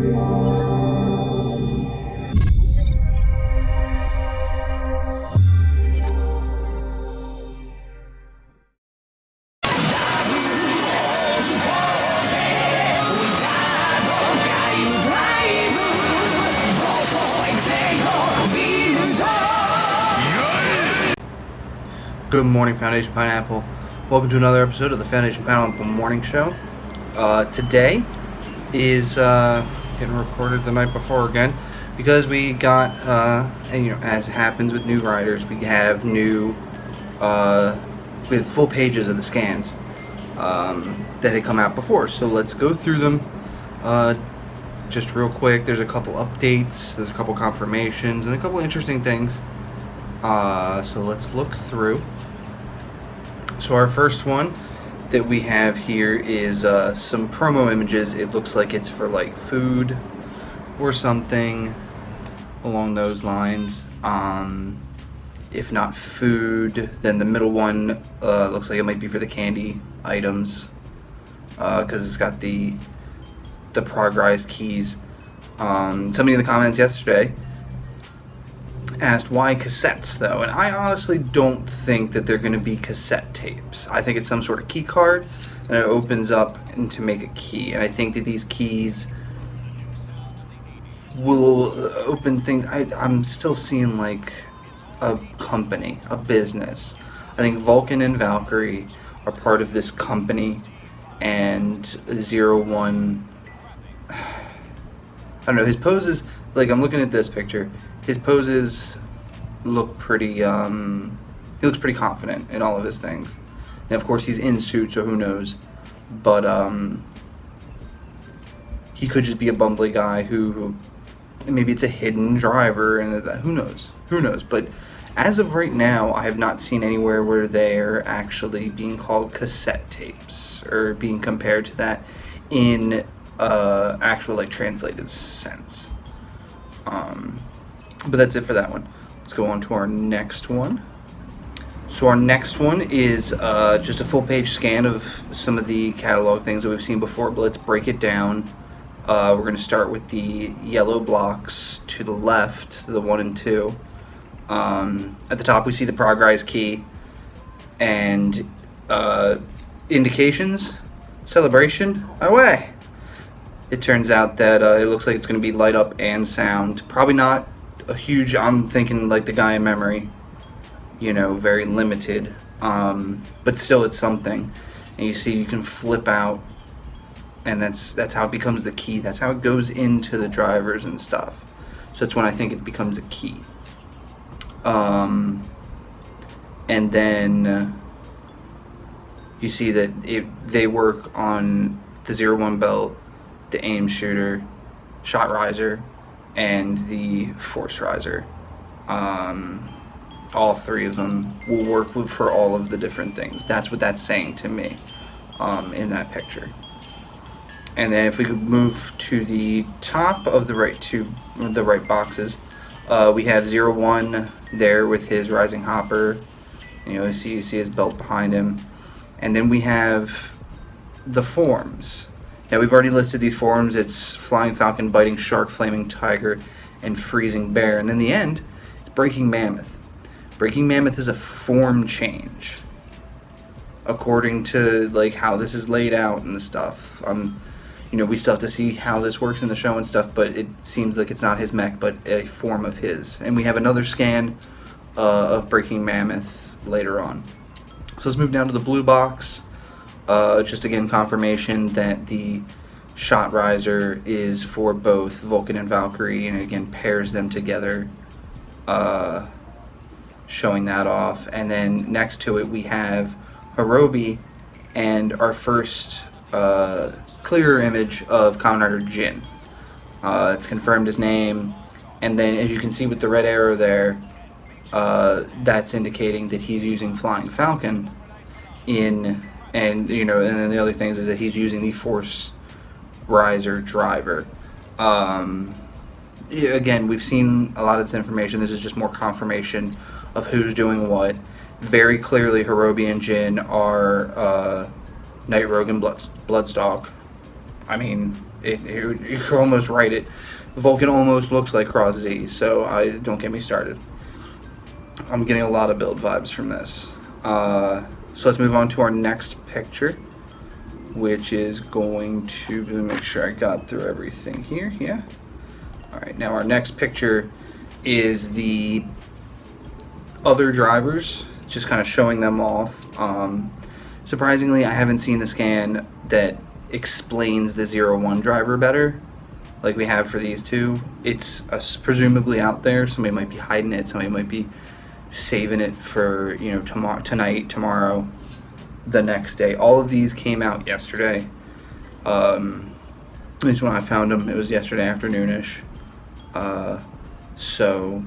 Good morning, Foundation Pineapple. Welcome to another episode of the Foundation Pineapple Morning Show. Today is getting recorded the night before again because we got, as happens with new writers, we have with full pages of the scans that had come out before. So let's go through them just real quick. There's a couple updates, there's a couple confirmations, and a couple interesting things. So let's look through. So our first one that we have here is some promo images. It looks like it's for like food or something along those lines. If not food, then the middle one looks like it might be for the candy items because it's got the progress keys. Somebody in the comments yesterday asked why cassettes though, and I honestly don't think that they're going to be cassette tapes. I think it's some sort of key card and it opens up and to make a key, and I think that these keys will open things. I'm still seeing like a company, a business. I think Vulcan and Valkyrie are part of this company, and 01, I don't know, his poses, like I'm looking at this picture, his poses look pretty, he looks pretty confident in all of his things. Now, of course, he's in suit, so who knows. But he could just be a bumbly guy who maybe it's a hidden driver, and who knows? Who knows? But as of right now, I have not seen anywhere where they're actually being called cassette tapes or being compared to that in actual, like, translated sense. But that's it for that one. Let's go on to our next one. So our next one is just a full page scan of some of the catalog things that we've seen before, but let's break it down. We're going to start with the yellow blocks to the left, the 1 and 2. At the top we see the progress key and indications, celebration, away. It turns out that it looks like it's going to be light up and sound. Probably not a huge, I'm thinking like the guy in memory, very limited, but still it's something. And you see you can flip out, and that's how it becomes the key. That's how it goes into the drivers and stuff. So that's when I think it becomes a key. And then you see that they work on the 01 belt, the aim shooter, shot riser, and the force riser. All three of them will work for all of the different things. That's what that's saying to me in that picture. And then if we could move to the top of the right boxes, we have 01 there with his rising hopper. You see his belt behind him. And then we have the forms. Now, we've already listed these forms. It's Flying Falcon, Biting Shark, Flaming Tiger, and Freezing Bear. And then the end, it's Breaking Mammoth. Breaking Mammoth is a form change, according to like how this is laid out and stuff. We still have to see how this works in the show and stuff, but it seems like it's not his mech, but a form of his. And we have another scan of Breaking Mammoth later on. So let's move down to the blue box. Just again, confirmation that the shot riser is for both Vulcan and Valkyrie, and again pairs them together, showing that off. And then next to it we have Hirobi and our first clearer image of Kamen Rider Jin. It's confirmed his name, and then as you can see with the red arrow there, that's indicating that he's using Flying Falcon and then the other things is that he's using the Force Riser driver. Again, we've seen a lot of this information. This is just more confirmation of who's doing what. Very clearly, Hirobi and Jin are Night Rogue and Bloodstalk. I mean, You could almost write it. Vulcan almost looks like Cross Z, so don't get me started. I'm getting a lot of build vibes from this. So let's move on to our next picture, which is going to make sure I got through everything here. Yeah. All right. Now our next picture is the other drivers, just kind of showing them off. Surprisingly, I haven't seen the scan that explains the 01 driver better, like we have for these two. It's presumably out there. Somebody might be hiding it. Somebody might be saving it for, you know, tonight, tomorrow, the next day. All of these came out yesterday. At least when I found them, it was yesterday afternoonish. So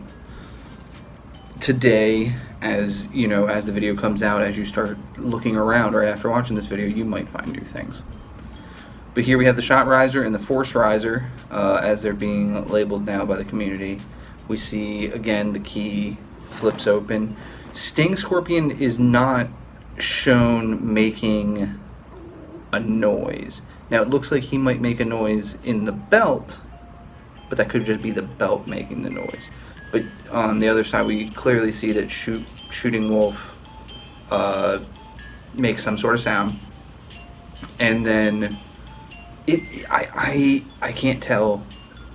today, as you know, as the video comes out, as you start looking around right after watching this video, you might find new things. But here we have the Shot Riser and the Force Riser, as they're being labeled now by the community. We see, again, the key flips open. Sting Scorpion is not shown making a noise. Now, it looks like he might make a noise in the belt, but that could just be the belt making the noise. But on the other side, we clearly see that Shooting Wolf makes some sort of sound. And then I can't tell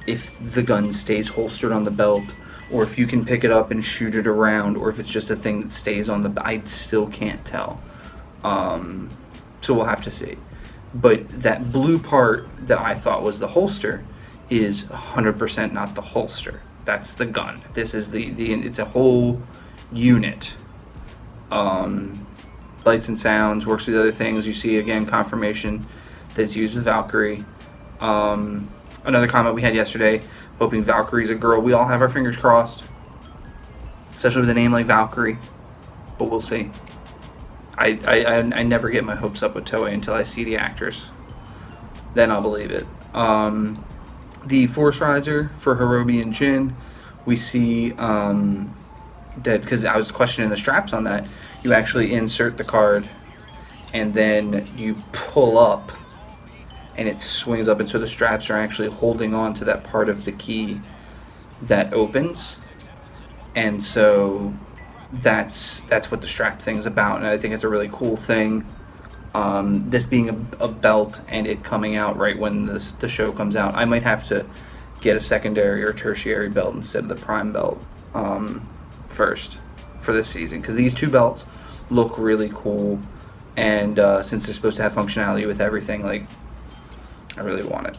if the gun stays holstered on the belt, or if you can pick it up and shoot it around, or if it's just a thing that stays on the belt. I still can't tell. So we'll have to see. But that blue part that I thought was the holster is 100% not the holster. That's the gun. This is it's a whole unit. Lights and sounds, works with other things. You see, again, confirmation that it's used with Valkyrie. Another comment we had yesterday, hoping Valkyrie's a girl. We all have our fingers crossed, especially with a name like Valkyrie, but we'll see. I never get my hopes up with Toei until I see the actress. Then I'll believe it. The Force Riser for Hirobi and Jin, we see that, because I was questioning the straps on that, you actually insert the card and then you pull up and it swings up, and so the straps are actually holding on to that part of the key that opens. And so that's what the strap thing's about, and I think it's a really cool thing. This being a belt and it coming out right when the show comes out, I might have to get a secondary or tertiary belt instead of the prime belt first for this season, because these two belts look really cool, and since they're supposed to have functionality with everything, like, I really want it.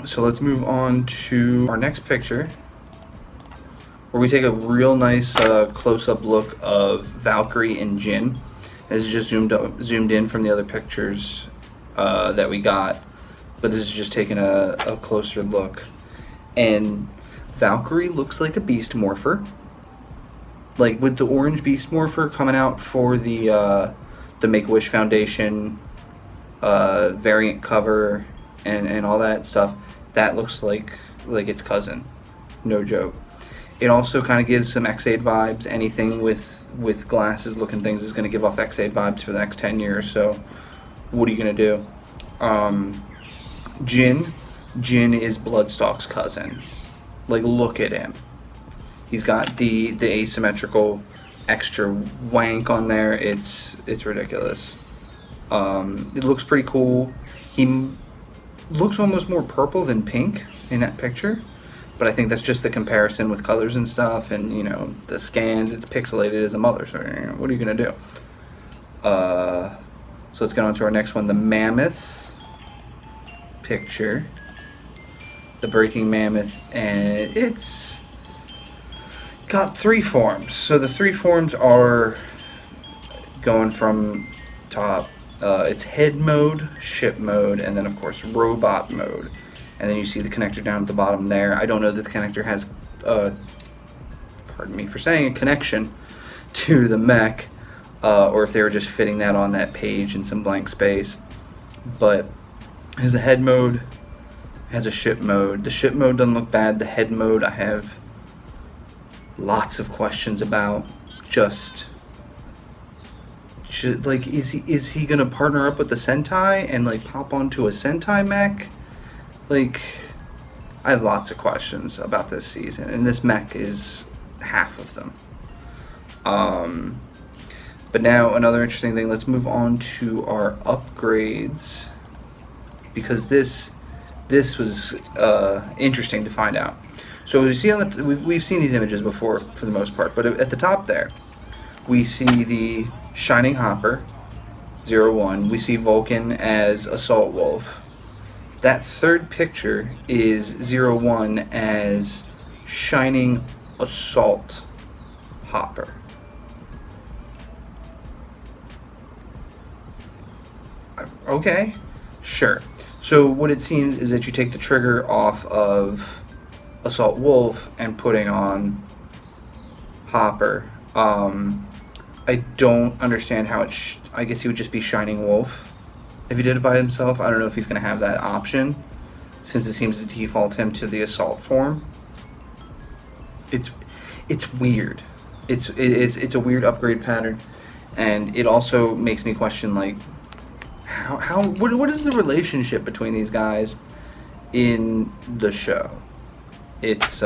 So let's move on to our next picture, where we take a real nice close-up look of Valkyrie and Jin. This is just zoomed in from the other pictures that we got, but this is just taking a closer look. And Valkyrie looks like a Beast Morpher, like with the orange Beast Morpher coming out for the Make-A-Wish Foundation variant cover and all that stuff. That looks like its cousin, no joke. It also kind of gives some X8 vibes. Anything with glasses looking things is going to give off X8 vibes for the next 10 years, so what are you going to do? Jin is Bloodstalk's cousin. Like, look at him. He's got the asymmetrical extra wank on there. It's ridiculous. It looks pretty cool. He looks almost more purple than pink in that picture, but I think that's just the comparison with colors and stuff, and, you know, the scans. It's pixelated as a mother, so, you know, what are you going to do? So let's get on to our next one, the Mammoth picture. The Breaking Mammoth, and it's got three forms. So the three forms are going from top. It's head mode, ship mode, and then, of course, robot mode. And then you see the connector down at the bottom there. I don't know that the connector has, pardon me for saying, a connection to the mech, or if they were just fitting that on that page in some blank space. But it has a head mode, has a ship mode. The ship mode doesn't look bad. The head mode I have lots of questions about. Is he gonna partner up with the Sentai and, like, pop onto a Sentai mech? like, I have lots of questions about this season, and this mech is half of them. But now another interesting thing. Let's move on to our upgrades, because this was interesting to find out. So we see we've seen these images before for the most part, but at the top there, we see the Shining Hopper 01. We see Vulcan as Assault Wolf. That third picture is 01 as Shining Assault Hopper. Okay, sure. So what it seems is that you take the trigger off of Assault Wolf and putting on Hopper. I don't understand how I guess he would just be Shining Wolf if he did it by himself. I don't know if he's going to have that option, since it seems to default him to the Assault form. It's weird. It's a weird upgrade pattern, and it also makes me question, like, what is the relationship between these guys in the show? It's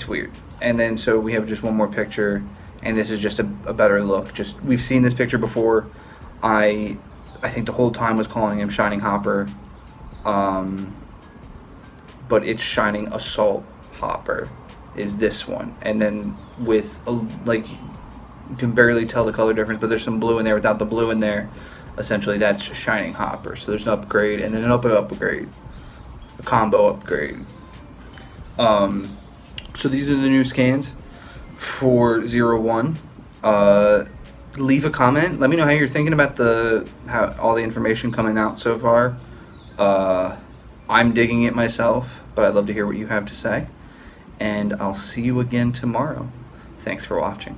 weird. And then so we have just one more picture, and this is just a better look. Just, we've seen this picture before. I think the whole time was calling him Shining Hopper, but it's Shining Assault Hopper is this one. And then with like, you can barely tell the color difference, but there's some blue in there without the blue in there. Essentially, that's Shining Hopper. So there's an upgrade, and then an upgrade, a combo upgrade. So these are the new scans for 01. Leave a comment. Let me know how you're thinking about how all the information coming out so far. I'm digging it myself, but I'd love to hear what you have to say. And I'll see you again tomorrow. Thanks for watching.